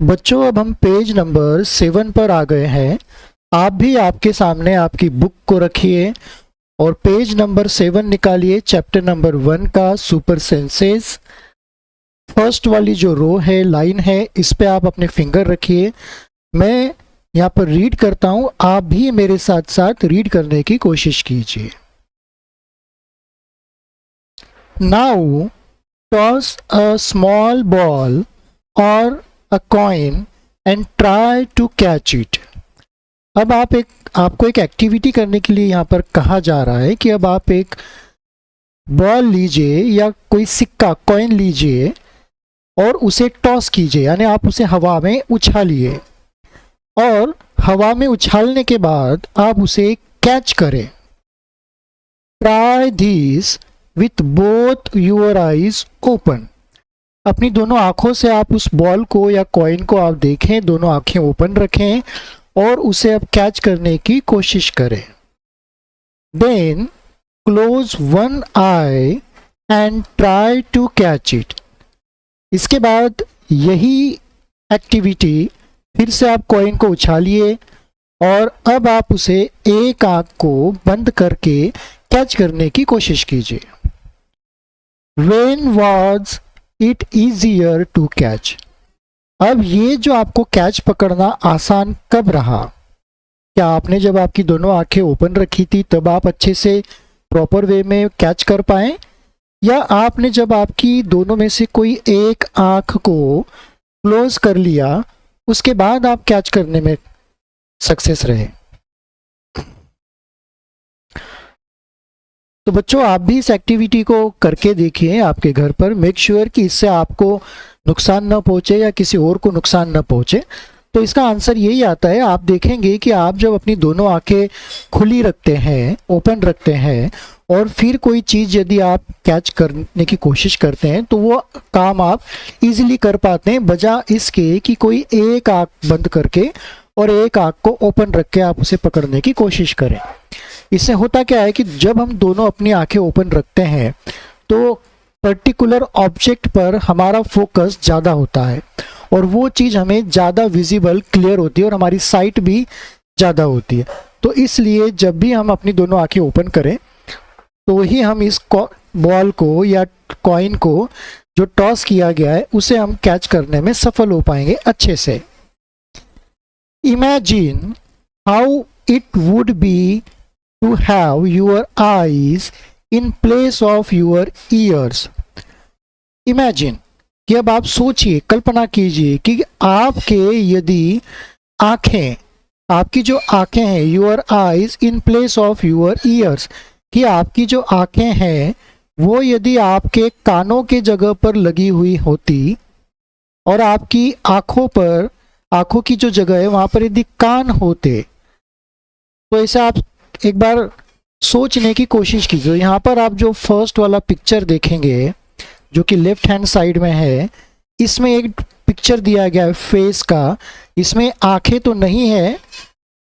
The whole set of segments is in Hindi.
बच्चों अब हम पेज नंबर 7 पर आ गए हैं। आप भी आपके सामने आपकी बुक को रखिए और पेज नंबर 7 निकालिए, चैप्टर नंबर 1 का सुपर सेंसेस। फर्स्ट वाली जो रो है, लाइन है, इस पे आप अपने फिंगर रखिए। मैं यहाँ पर रीड करता हूँ, आप भी मेरे साथ साथ रीड करने की कोशिश कीजिए। Now toss a small ball और a coin and try to catch it। अब आपको एक एक्टिविटी करने के लिए यहाँ पर कहा जा रहा है कि अब आप एक बॉल लीजिए या कोई सिक्का कॉइन लीजिए और उसे टॉस कीजिए, यानी आप उसे हवा में उछालिए और हवा में उछालने के बाद आप उसे कैच करें। Try this with both your eyes open. अपनी दोनों आंखों से आप उस बॉल को या कॉइन को आप देखें, दोनों आंखें ओपन रखें और उसे अब कैच करने की कोशिश करें। Then close one eye and try to catch it. इसके बाद यही एक्टिविटी फिर से आप कॉइन को उछालिए और अब आप उसे एक आंख को बंद करके कैच करने की कोशिश कीजिए। When was it easier to catch? अब ये जो आपको कैच पकड़ना आसान कब रहा? क्या आपने जब आपकी दोनों आंखें ओपन रखी थी तब आप अच्छे से प्रॉपर वे में कैच कर पाए, या आपने जब आपकी दोनों में से कोई एक आंख को क्लोज कर लिया उसके बाद आप कैच करने में सक्सेस रहे? तो बच्चों आप भी इस एक्टिविटी को करके देखिए आपके घर पर। मेक श्योर कि इससे आपको नुकसान न पहुंचे या किसी और को नुकसान न पहुंचे। तो इसका आंसर यही आता है, आप देखेंगे कि आप जब अपनी दोनों आंखें खुली रखते हैं, ओपन रखते हैं और फिर कोई चीज़ यदि आप कैच करने की कोशिश करते हैं तो वो काम आप इजीली कर पाते हैं, बजाय इसके कि कोई एक आंख बंद करके और एक आंख को ओपन रख के आप उसे पकड़ने की कोशिश करें। इससे होता क्या है कि जब हम दोनों अपनी आंखें ओपन रखते हैं तो पर्टिकुलर ऑब्जेक्ट पर हमारा फोकस ज़्यादा होता है और वो चीज़ हमें ज़्यादा विजिबल, क्लियर होती है और हमारी साइट भी ज़्यादा होती है। तो इसलिए जब भी हम अपनी दोनों आंखें ओपन करें तो ही हम इस बॉल को या कॉइन को जो टॉस किया गया है उसे हम कैच करने में सफल हो पाएंगे अच्छे से। Imagine how it would be to have your eyes in place of your ears। Imagine कि अब आप सोचिए, कल्पना कीजिए कि आपके यदि आंखें, आपकी जो आंखें हैं, your eyes in place of your ears, कि आपकी जो आंखें हैं वो यदि आपके कानों के जगह पर लगी हुई होती और आपकी आंखों पर, आंखों की जो जगह है वहां पर यदि कान होते, तो ऐसे आप एक बार सोचने की कोशिश कीजिए। यहाँ पर आप जो फर्स्ट वाला पिक्चर देखेंगे जो कि लेफ्ट हैंड साइड में है, इसमें एक पिक्चर दिया गया है फेस का। इसमें आंखें तो नहीं है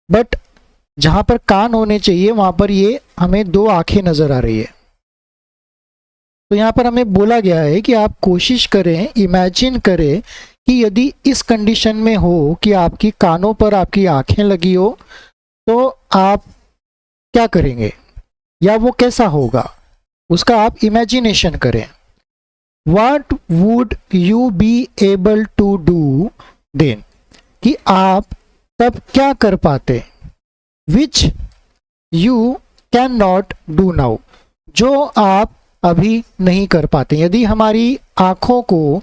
बट जहाँ पर कान होने चाहिए वहाँ पर ये हमें दो आंखें नज़र आ रही है। तो यहाँ पर हमें बोला गया है कि आप कोशिश करें, इमेजिन करें कि यदि इस कंडीशन में हो कि आपकी कानों पर आपकी आंखें लगी हो तो आप क्या करेंगे या वो कैसा होगा, उसका आप इमेजिनेशन करें। What would you be able to do then? कि आप तब क्या कर पाते, which you cannot do now, जो आप अभी नहीं कर पाते। यदि हमारी आँखों को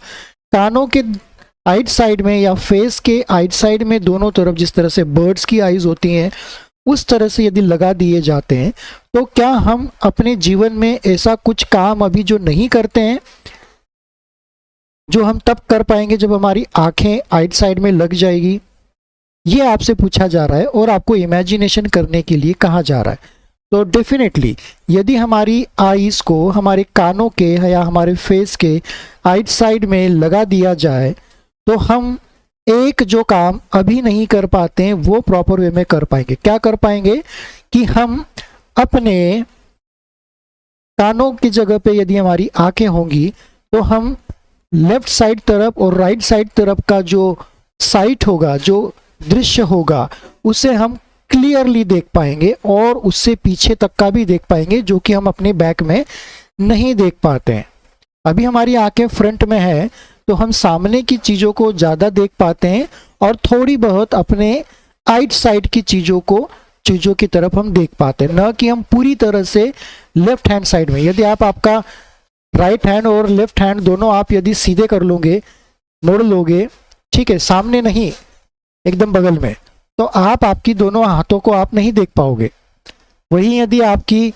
कानों के आइट साइड में या फेस के आइट साइड में दोनों तरफ, जिस तरह से बर्ड्स की आईज होती हैं उस तरह से यदि लगा दिए जाते हैं तो क्या हम अपने जीवन में ऐसा कुछ काम अभी जो नहीं करते हैं जो हम तब कर पाएंगे जब हमारी आंखें आइट साइड में लग जाएगी? ये आपसे पूछा जा रहा है और आपको इमेजिनेशन करने के लिए कहा जा रहा है। तो डेफिनेटली यदि हमारी आईज को हमारे कानों के या हमारे फेस के आइट साइड में लगा दिया जाए तो हम एक जो काम अभी नहीं कर पाते हैं वो प्रॉपर वे में कर पाएंगे। क्या कर पाएंगे कि हम अपने कानों की जगह पे यदि हमारी आंखें होंगी तो हम लेफ्ट साइड तरफ और राइट साइड तरफ का जो साइट होगा, जो दृश्य होगा, उसे हम क्लियरली देख पाएंगे और उससे पीछे तक का भी देख पाएंगे, जो कि हम अपने बैक में नहीं देख पाते हैं। अभी हमारी आंखें फ्रंट में है तो हम सामने की चीज़ों को ज़्यादा देख पाते हैं और थोड़ी बहुत अपने आइट साइड की चीज़ों की तरफ हम देख पाते हैं, न कि हम पूरी तरह से लेफ्ट हैंड साइड में। यदि आप आपका राइट हैंड और लेफ्ट हैंड दोनों आप यदि सीधे कर लोगे, मोड़ लोगे, ठीक है, सामने नहीं एकदम बगल में, तो आप आपकी दोनों हाथों को आप नहीं देख पाओगे। वहीं यदि आपकी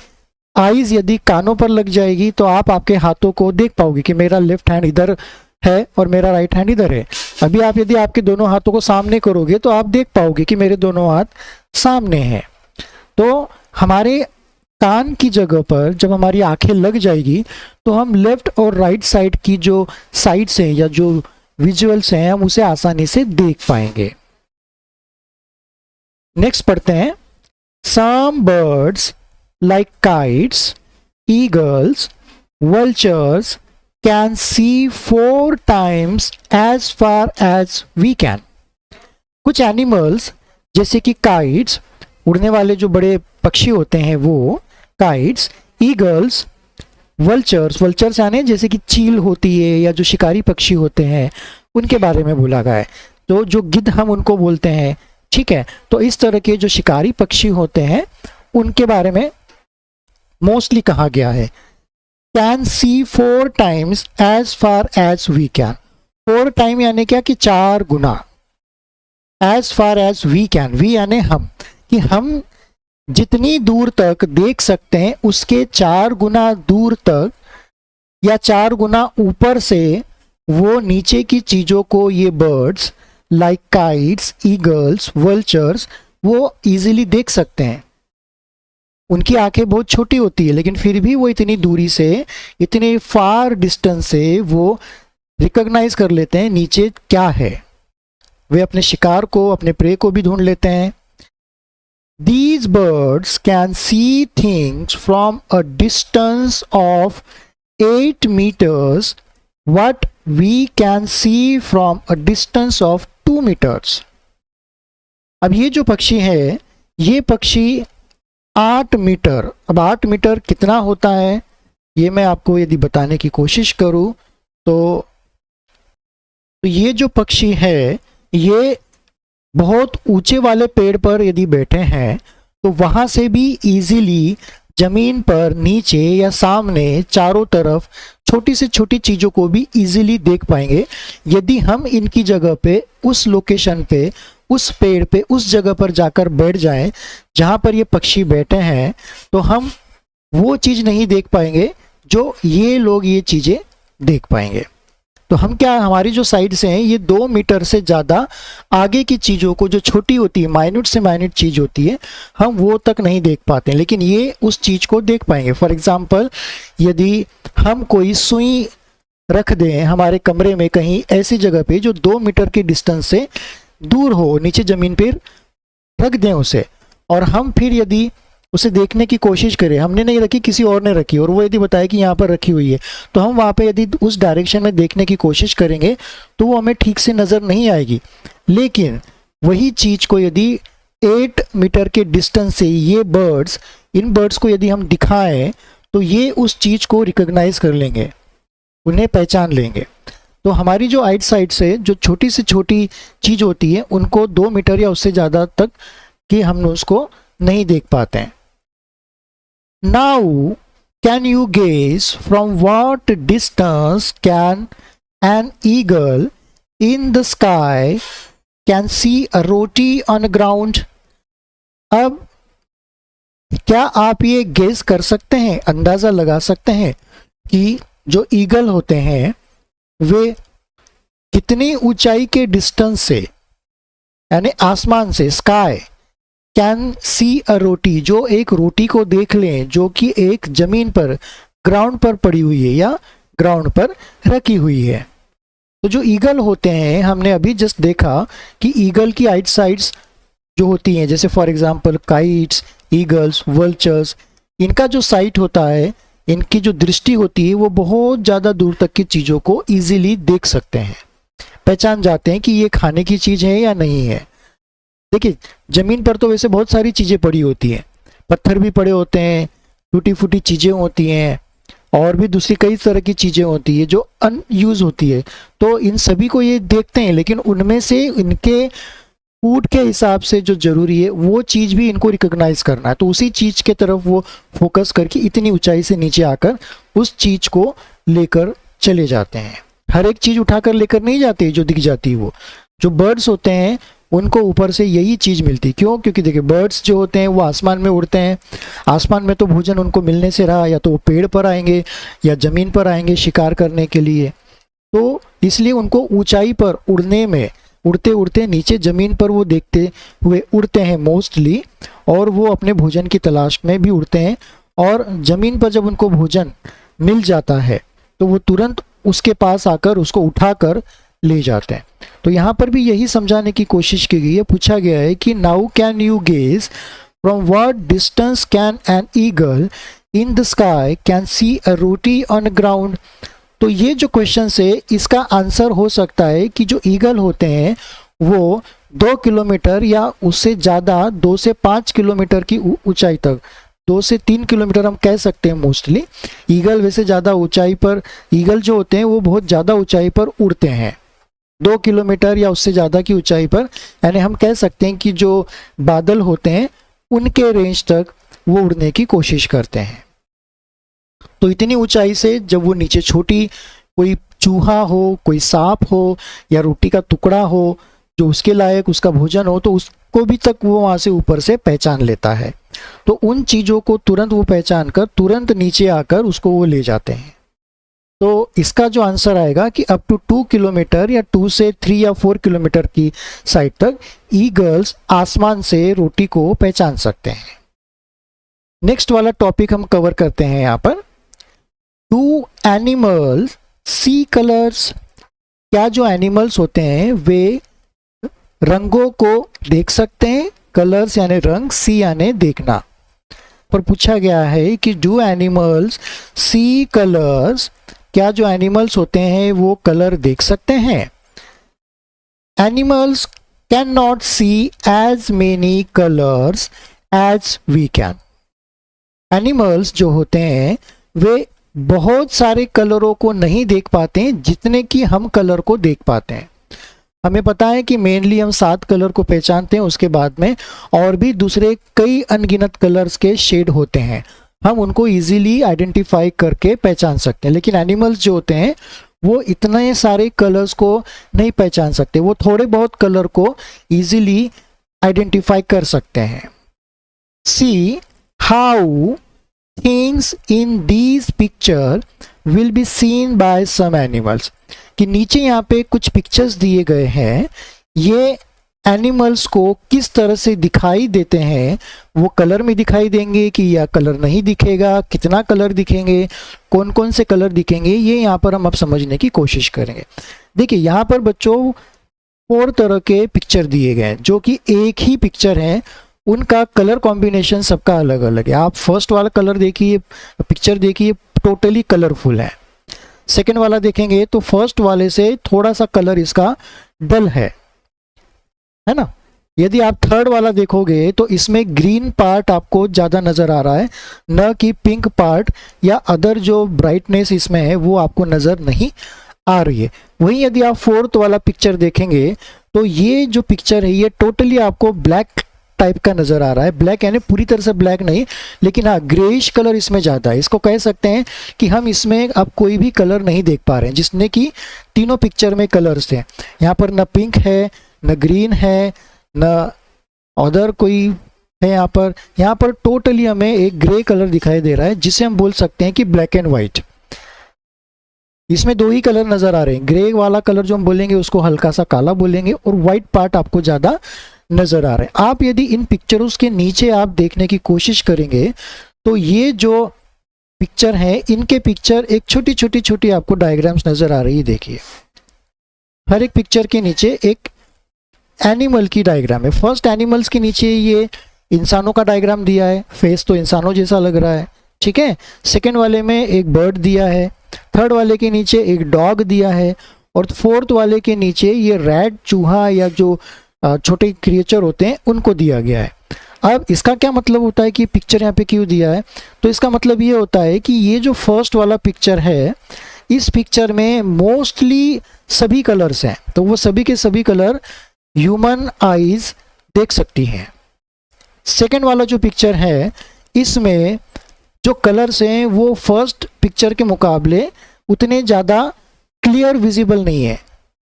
आईज यदि कानों पर लग जाएगी तो आप आपके हाथों को देख पाओगे कि मेरा लेफ्ट हैंड इधर है और मेरा राइट हैंड इधर है। अभी आप यदि आपके दोनों हाथों को सामने करोगे तो आप देख पाओगे कि मेरे दोनों हाथ सामने हैं। तो हमारे कान की जगह पर जब हमारी आंखें लग जाएगी तो हम लेफ्ट और राइट साइड की जो साइड्स हैं या जो विजुअल्स हैं हम उसे आसानी से देख पाएंगे। नेक्स्ट पढ़ते हैं। Some birds like kites, eagles, vultures can see 4 times as far as we can। कुछ एनिमल्स जैसे कि काइट्स, उड़ने वाले जो बड़े पक्षी होते हैं वो काइट्स, ईगल्स, वल्चर्स यानी जैसे कि चील होती है या जो शिकारी पक्षी होते हैं उनके बारे में बोला गया है। तो जो गिद्ध हम उनको बोलते हैं, ठीक है, तो इस तरह के जो शिकारी पक्षी होते हैं उनके बारे में मोस्टली कहा गया है। Can see 4 times as far as we can। 4 time यानी क्या कि 4 गुना। as far as we can, we यानी हम, कि हम जितनी दूर तक देख सकते हैं उसके 4 गुना दूर तक या 4 गुना ऊपर से वो नीचे की चीज़ों को ये birds like kites, eagles, vultures वो इजीली देख सकते हैं। उनकी आंखें बहुत छोटी होती है लेकिन फिर भी वो इतनी दूरी से, इतने फार डिस्टेंस से वो रिकॉग्नाइज कर लेते हैं नीचे क्या है। वे अपने शिकार को, अपने प्रे को भी ढूंढ लेते हैं। These birds can see things from a distance of 8 meters what we can see from a distance of 2 meters। अब ये जो पक्षी है, ये पक्षी 8 मीटर, अब 8 मीटर कितना होता है ये मैं आपको यदि बताने की कोशिश करूं तो ये जो पक्षी है ये बहुत ऊंचे वाले पेड़ पर यदि बैठे हैं तो वहां से भी इजीली जमीन पर, नीचे या सामने, चारों तरफ छोटी से छोटी चीज़ों को भी इजीली देख पाएंगे। यदि हम इनकी जगह पे, उस लोकेशन पे, उस पेड़ पे, उस जगह पर जाकर बैठ जाएं जहां पर ये पक्षी बैठे हैं तो हम वो चीज़ नहीं देख पाएंगे जो ये लोग ये चीज़ें देख पाएंगे। तो हम क्या, हमारी जो साइड से हैं ये 2 मीटर से ज़्यादा आगे की चीज़ों को, जो छोटी होती है, माइन्यूट से माइन्यूट चीज़ होती है, हम वो तक नहीं देख पाते हैं, लेकिन ये उस चीज़ को देख पाएंगे। फॉर एग्जांपल यदि हम कोई सुई रख दें हमारे कमरे में कहीं ऐसी जगह पे जो 2 मीटर के डिस्टेंस से दूर हो, नीचे ज़मीन पर रख दें उसे, और हम फिर यदि उसे देखने की कोशिश करें, हमने नहीं रखी, किसी और ने रखी, और वो यदि बताए कि यहाँ पर रखी हुई है, तो हम वहाँ पे यदि उस डायरेक्शन में देखने की कोशिश करेंगे तो वो हमें ठीक से नज़र नहीं आएगी। लेकिन वही चीज़ को यदि 8 मीटर के डिस्टेंस से ये बर्ड्स, इन बर्ड्स को यदि हम दिखाएं तो ये उस चीज़ को रिकॉग्नाइज कर लेंगे, उन्हें पहचान लेंगे। तो हमारी जो आइट साइड से जो छोटी से छोटी चीज़ होती है उनको 2 मीटर या उससे ज़्यादा तक कि हम उसको नहीं देख पाते हैं। Now can you guess from what distance can an eagle in the sky can see a roti on the ground? अब क्या आप ये गेस कर सकते हैं, अंदाज़ा लगा सकते हैं कि जो ईगल होते हैं वे कितनी ऊंचाई के डिस्टेंस से, यानी आसमान से, स्काई, कैन सी अ रोटी, जो एक रोटी को देख लें जो कि एक जमीन पर, ग्राउंड पर पड़ी हुई है या ग्राउंड पर रखी हुई है। तो जो ईगल होते हैं, हमने अभी जस्ट देखा कि ईगल की आइट साइड्स जो होती हैं, जैसे for example kites, eagles, vultures, इनका जो साइट होता है, इनकी जो दृष्टि होती है वो बहुत ज़्यादा दूर तक की चीज़ों को ईजिली देख सकते हैं। पहचान जाते हैं कि ये खाने की चीज़ है या नहीं है। देखिए जमीन पर तो वैसे बहुत सारी चीज़ें पड़ी होती हैं, पत्थर भी पड़े होते हैं, टूटी फूटी चीज़ें होती हैं, और भी दूसरी कई तरह की चीज़ें होती है जो अनयूज होती है। तो इन सभी को ये देखते हैं, लेकिन उनमें से इनके फूड के हिसाब से जो जरूरी है वो चीज़ भी इनको रिकॉग्नाइज करना है। तो उसी चीज़ के तरफ वो फोकस करके इतनी ऊंचाई से नीचे आकर उस चीज़ को लेकर चले जाते हैं। हर एक चीज़ उठाकर लेकर नहीं जाते जो दिख जाती है। वो जो बर्ड्स होते हैं उनको ऊपर से यही चीज़ मिलती। क्यों? क्योंकि देखिए बर्ड्स जो होते हैं वो आसमान में उड़ते हैं, आसमान में तो भोजन उनको मिलने से रहा, या तो वो पेड़ पर आएंगे या ज़मीन पर आएंगे शिकार करने के लिए। तो इसलिए उनको ऊंचाई पर उड़ने में, उड़ते उड़ते नीचे ज़मीन पर वो देखते हुए उड़ते हैं मोस्टली, और वो अपने भोजन की तलाश में भी उड़ते हैं। और ज़मीन पर जब उनको भोजन मिल जाता है तो वो तुरंत उसके पास आकर उसको उठाकर ले जाते हैं। तो यहाँ पर भी यही समझाने की कोशिश की गई है। पूछा गया है कि now can you gauge from what distance can an eagle in the sky can see a roti on ground. तो ये जो क्वेश्चन है इसका आंसर हो सकता है कि जो ईगल होते हैं वो 2 किलोमीटर या उससे ज़्यादा 2 से 5 किलोमीटर की ऊंचाई तक, 2 से 3 किलोमीटर हम कह सकते हैं मोस्टली। ईगल वैसे ज़्यादा ऊंचाई पर, ईगल जो होते हैं वो बहुत ज़्यादा ऊंचाई पर उड़ते हैं, 2 किलोमीटर या उससे ज़्यादा की ऊंचाई पर। यानी हम कह सकते हैं कि जो बादल होते हैं उनके रेंज तक वो उड़ने की कोशिश करते हैं। तो इतनी ऊंचाई से जब वो नीचे छोटी कोई चूहा हो, कोई सांप हो या रोटी का टुकड़ा हो जो उसके लायक उसका भोजन हो, तो उसको भी तक वो वहाँ से ऊपर से पहचान लेता है। तो उन चीज़ों को तुरंत वो पहचान कर तुरंत नीचे आकर उसको वो ले जाते हैं। तो इसका जो आंसर आएगा कि अप टू 2 किलोमीटर या 2 से 3 या 4 किलोमीटर की साइड तक ईगल्स आसमान से रोटी को पहचान सकते हैं। नेक्स्ट वाला टॉपिक हम कवर करते हैं यहाँ पर, डू एनिमल्स सी कलर्स। क्या जो एनिमल्स होते हैं वे रंगों को देख सकते हैं? कलर्स यानी रंग, सी यानी देखना। पर पूछा गया है कि डू एनिमल्स सी कलर्स। क्या जो एनिमल्स होते हैं वो कलर देख सकते हैं? Animals can not see as many colours as we can. Animals जो होते हैं वे बहुत सारे कलरों को नहीं देख पाते हैं जितने कि हम कलर को देख पाते हैं। हमें पता है कि मेनली हम 7 कलर को पहचानते हैं, उसके बाद में और भी दूसरे कई अनगिनत कलर्स के शेड होते हैं, हम उनको इजीली आइडेंटिफाई करके पहचान सकते हैं। लेकिन एनिमल्स जो होते हैं वो इतने सारे कलर्स को नहीं पहचान सकते, वो थोड़े बहुत कलर को इजीली आइडेंटिफाई कर सकते हैं। See how things in these picture will be seen by some animals. कि नीचे यहाँ पे कुछ पिक्चर्स दिए गए हैं, ये एनिमल्स को किस तरह से दिखाई देते हैं, वो कलर में दिखाई देंगे कि या कलर नहीं दिखेगा, कितना कलर दिखेंगे, कौन कौन से कलर दिखेंगे, ये यहाँ पर हम अब समझने की कोशिश करेंगे। देखिए यहाँ पर बच्चों 4 तरह के पिक्चर दिए गए हैं जो कि एक ही पिक्चर है, उनका कलर कॉम्बिनेशन सबका अलग अलग है। आप फर्स्ट वाला कलर देखिए, पिक्चर देखिए, टोटली कलरफुल है। सेकेंड वाला देखेंगे तो फर्स्ट वाले से थोड़ा सा कलर इसका डल है ना। यदि आप थर्ड वाला देखोगे तो इसमें ग्रीन पार्ट आपको ज़्यादा नज़र आ रहा है, न कि पिंक पार्ट या अदर जो ब्राइटनेस इसमें है वो आपको नज़र नहीं आ रही है। वहीं यदि आप फोर्थ वाला पिक्चर देखेंगे तो ये जो पिक्चर है ये टोटली आपको ब्लैक टाइप का नज़र आ रहा है। ब्लैक यानी पूरी तरह से ब्लैक नहीं, लेकिन हाँ ग्रेइश कलर इसमें ज़्यादा है। इसको कह सकते हैं कि हम इसमें अब कोई भी कलर नहीं देख पा रहे हैं, जिसने कि तीनों पिक्चर में कलर्स थे। यहाँ पर न पिंक है, न ग्रीन है, न अदर कोई है। यहाँ पर टोटली हमें एक ग्रे कलर दिखाई दे रहा है, जिसे हम बोल सकते हैं कि ब्लैक एंड वाइट। इसमें 2 ही कलर नज़र आ रहे हैं। ग्रे वाला कलर जो हम बोलेंगे उसको हल्का सा काला बोलेंगे, और वाइट पार्ट आपको ज़्यादा नज़र आ रहे हैं। आप यदि इन पिक्चरों के नीचे आप देखने की कोशिश करेंगे तो ये जो पिक्चर हैं इनके पिक्चर एक छोटी आपको डायग्राम्स नज़र आ रही है। देखिए हर एक पिक्चर के नीचे एक एनिमल की डायग्राम है। फर्स्ट एनिमल्स के नीचे ये इंसानों का डायग्राम दिया है, फेस तो इंसानों जैसा लग रहा है, ठीक है। सेकेंड वाले में एक बर्ड दिया है, थर्ड वाले के नीचे एक डॉग दिया है, और फोर्थ वाले के नीचे ये रैट, चूहा या जो छोटे क्रिएचर होते हैं उनको दिया गया है। अब इसका क्या मतलब होता है कि पिक्चर यहाँ पे क्यों दिया है? तो इसका मतलब ये होता है कि ये जो फर्स्ट वाला पिक्चर है, इस पिक्चर में मोस्टली सभी कलर्स हैं, तो वो सभी के सभी कलर ह्यूमन आईज देख सकती हैं। सेकेंड वाला जो पिक्चर है, इसमें जो कलर्स हैं वो फर्स्ट पिक्चर के मुकाबले उतने ज़्यादा क्लियर विजिबल नहीं है,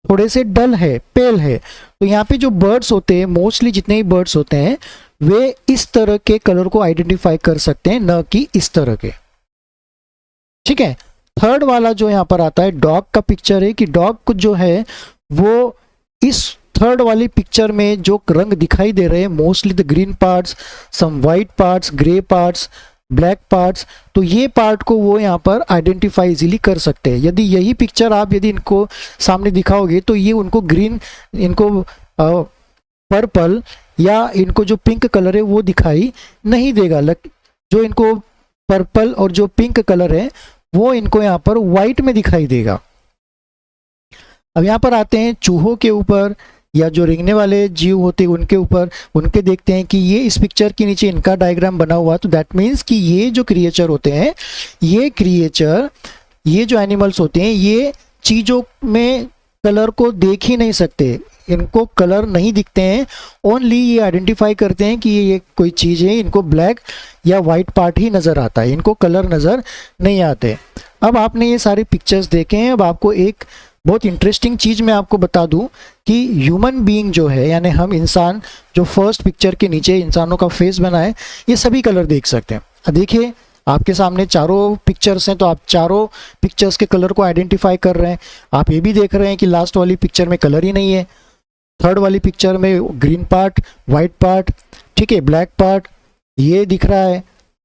थोड़े से डल है, पेल है। तो यहाँ पे जो बर्ड्स होते हैं, मोस्टली जितने भी बर्ड्स होते हैं वे इस तरह के कलर को आइडेंटिफाई कर सकते हैं, न कि इस तरह के। ठीक है। थर्ड वाला जो यहाँ पर आता है डॉग का पिक्चर है कि डॉग को जो है वो इस थर्ड वाली पिक्चर में जो रंग दिखाई दे रहे हैं, mostly the green parts, some white parts, grey parts, black parts, तो ये पार्ट को वो यहाँ पर आइडेंटिफाई इजीली कर सकते हैं। यदि यही पिक्चर आप यदि इनको सामने दिखाओगे तो ये उनको ग्रीन, इनको पर्पल या इनको जो पिंक कलर है वो दिखाई नहीं देगा। जो इनको पर्पल और जो पिंक कलर है वो इनको यहाँ पर वाइट में दिखाई देगा। अब यहाँ पर आते हैं चूहों के ऊपर या जो रेंगने वाले जीव होते हैं उनके ऊपर, उनके देखते हैं कि ये इस पिक्चर के नीचे इनका डायग्राम बना हुआ, तो दैट मीन्स कि ये जो क्रिएचर होते हैं, ये क्रिएचर, ये जो एनिमल्स होते हैं, ये चीज़ों में कलर को देख ही नहीं सकते, इनको कलर नहीं दिखते हैं। ओनली ये आइडेंटिफाई करते हैं कि ये कोई चीज़ है, इनको ब्लैक या वाइट पार्ट ही नज़र आता है, इनको कलर नज़र नहीं आते। अब आपने ये सारे पिक्चर्स देखे हैं, अब आपको एक बहुत इंटरेस्टिंग चीज़ मैं आपको बता दूं कि ह्यूमन बीइंग जो है, यानी हम इंसान, जो फर्स्ट पिक्चर के नीचे इंसानों का फेस बना है, ये सभी कलर देख सकते हैं। अब देखिए आपके सामने चारों पिक्चर्स हैं, तो आप चारों पिक्चर्स के कलर को आइडेंटिफाई कर रहे हैं। आप ये भी देख रहे हैं कि लास्ट वाली पिक्चर में कलर ही नहीं है, थर्ड वाली पिक्चर में ग्रीन पार्ट, वाइट पार्ट, ठीक है, ब्लैक पार्ट ये दिख रहा है,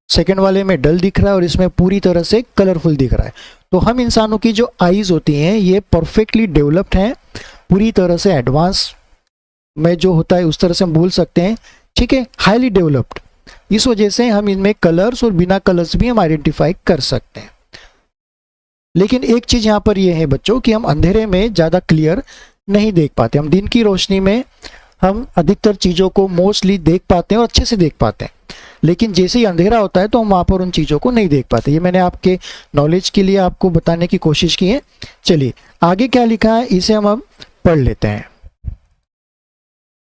सेकेंड वाले में डल दिख रहा है और इसमें पूरी तरह से कलरफुल दिख रहा है। तो हम इंसानों की जो आईज होती हैं ये परफेक्टली डेवलप्ड हैं, पूरी तरह से एडवांस में जो होता है उस तरह से हम बोल सकते हैं, ठीक है, हाईली डेवलप्ड। इस वजह से हम इनमें कलर्स और बिना कलर्स भी हम आइडेंटिफाई कर सकते हैं। लेकिन एक चीज़ यहाँ पर ये है बच्चों कि हम अंधेरे में ज़्यादा क्लियर नहीं देख पाते। हम दिन की रोशनी में हम अधिकतर चीज़ों को मोस्टली देख पाते हैं और अच्छे से देख पाते हैं, लेकिन जैसे ही अंधेरा होता है तो हम वहाँ पर उन चीज़ों को नहीं देख पाते। ये मैंने आपके नॉलेज के लिए आपको बताने की कोशिश की है। चलिए आगे क्या लिखा है इसे हम अब पढ़ लेते हैं।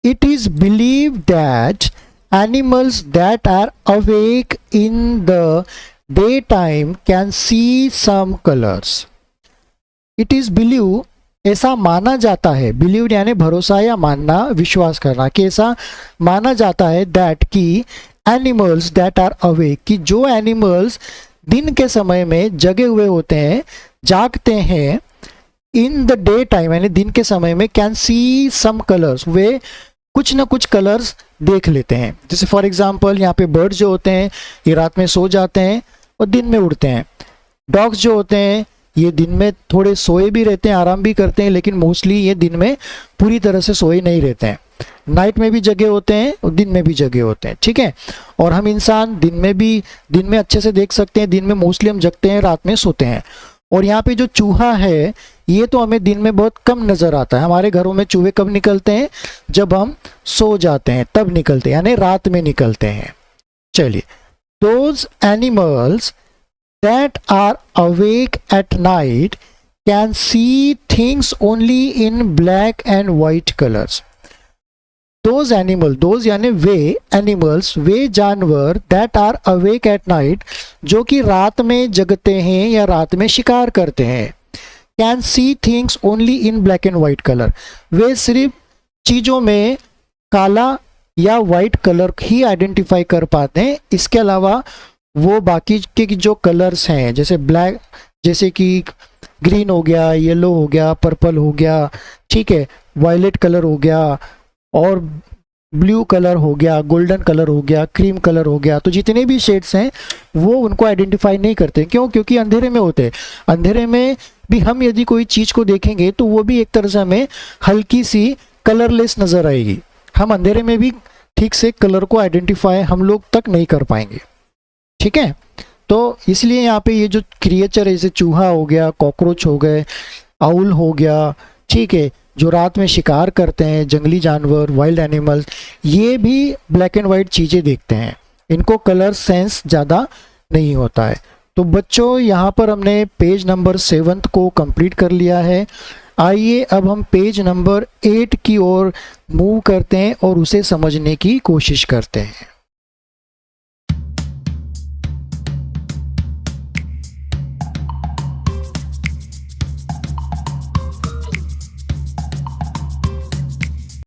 It is believe that animals that are awake in the day time can see some colours. It is believe, ऐसा माना जाता है, बिलीव यानी भरोसा या मानना, विश्वास करना, कि ऐसा माना जाता है दैट की एनिमल्स दैट आर अवेक, कि जो एनिमल्स दिन के समय में जगे हुए होते हैं, जागते हैं, इन द डे टाइम यानी दिन के समय में, कैन सी सम कलर्स, वे कुछ ना कुछ कलर्स देख लेते हैं। जैसे फॉर एग्जांपल यहाँ पे बर्ड्स जो होते हैं ये रात में सो जाते हैं और दिन में उड़ते हैं। डॉग्स जो होते हैं ये दिन में थोड़े सोए भी रहते हैं, आराम भी करते हैं, लेकिन मोस्टली ये दिन में पूरी तरह से सोए नहीं रहते हैं। नाइट में भी जगे होते हैं और दिन में भी जगे होते हैं, ठीक है। और हम इंसान दिन में अच्छे से देख सकते हैं, दिन में मोस्टली हम जगते हैं, रात में सोते हैं। और यहाँ पे जो चूहा है ये तो हमें दिन में बहुत कम नज़र आता है। हमारे घरों में चूहे कब निकलते हैं? जब हम सो जाते हैं तब निकलते हैं, यानी रात में निकलते हैं। चलिए, those animals that are awake at night can see things only in black and white colors. Those animals, those यानी वे animals, वे जानवर that are awake at night, जो कि रात में जगते हैं या रात में शिकार करते हैं, can see things only in black and white color. वे सिर्फ चीज़ों में काला या वाइट कलर ही आइडेंटिफाई कर पाते हैं, इसके अलावा वो बाकी के जो कलर्स हैं, जैसे ब्लैक, जैसे कि ग्रीन हो गया, येलो हो गया, पर्पल हो गया, ठीक है, वायलेट कलर हो गया और ब्लू कलर हो गया, गोल्डन कलर हो गया, क्रीम कलर हो गया, तो जितने भी शेड्स हैं वो उनको आइडेंटिफाई नहीं करते। क्यों? क्योंकि अंधेरे में होते हैं। अंधेरे में भी हम यदि कोई चीज़ को देखेंगे तो वो भी एक तरह से हमें हल्की सी कलरलेस नज़र आएगी। हम अंधेरे में भी ठीक से कलर को आइडेंटिफाई हम लोग तक नहीं कर पाएंगे, ठीक है। तो इसलिए यहाँ पे ये जो क्रिएचर है, जैसे चूहा हो गया, कॉकरोच हो गए, आउल हो गया, ठीक है, जो रात में शिकार करते हैं, जंगली जानवर, वाइल्ड एनिमल्स, ये भी ब्लैक एंड वाइट चीज़ें देखते हैं, इनको कलर सेंस ज़्यादा नहीं होता है। तो बच्चों यहाँ पर हमने पेज नंबर 7 को कंप्लीट कर लिया है। आइए अब हम पेज नंबर 8 की ओर मूव करते हैं और उसे समझने की कोशिश करते हैं।